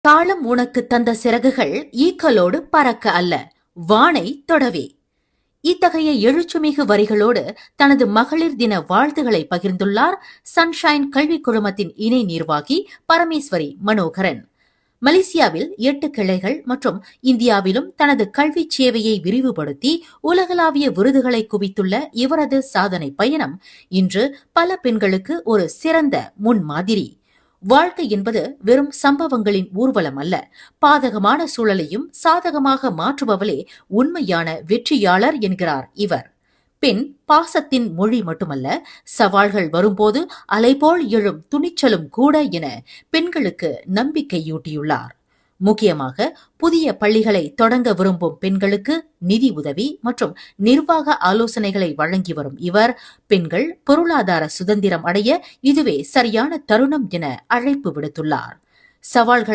காலம் உனக்கு தந்த சிறகுகள் ஈக்களோடு பறக்க அல்ல, வானை தொடவே. இத்தகைய எழுச்சுமிகு வரிகளோடு தனது மகளிர் தின வாழ்த்துக்களை பகிர்ந்துள்ளார் சன்ஷைன் கல்வி குழுமத்தின் இணை நிர்வாகி பரமேஸ்வரி மனோகரன். மலேசியாவில் 8 கிளைகள் மற்றும் இந்தியாவிலும் தனது கல்வி சேவையை விரிவுபடுத்தி உலகளாவிய விருதுகளை குவித்துள்ள இவரது சாதனை பயணம் இன்று பல பெண்களுக்கு ஒரு சிறந்த முன்மாதிரி. வாழ்க்கை என்பது வெறும் சம்பவங்களின் ஊர்வலம் அல்ல, பாதகமான சூழலையும் சாதகமாக மாற்றுபவளே உண்மையான வெற்றியாளர் என்கிறார் இவர். பெண் பாசத்தின் மொழி மட்டுமல்ல, சவால்கள் வரும்போது அலைபோல் எழும் துணிச்சலும் கூட என பெண்களுக்கு நம்பிக்கையூட்டியுள்ளார். முக்கியமாக புதிய பள்ளிகளை தொடங்க விரும்பும் பெண்களுக்கு நிதி உதவி மற்றும் நிர்வாக ஆலோசனைகளை வழங்கி வரும் இவர், பெண்கள் பொருளாதார சுதந்திரம் அடைய இதுவே சரியான தருணம் என அழைப்பு விடுத்துள்ளார். சவால்களை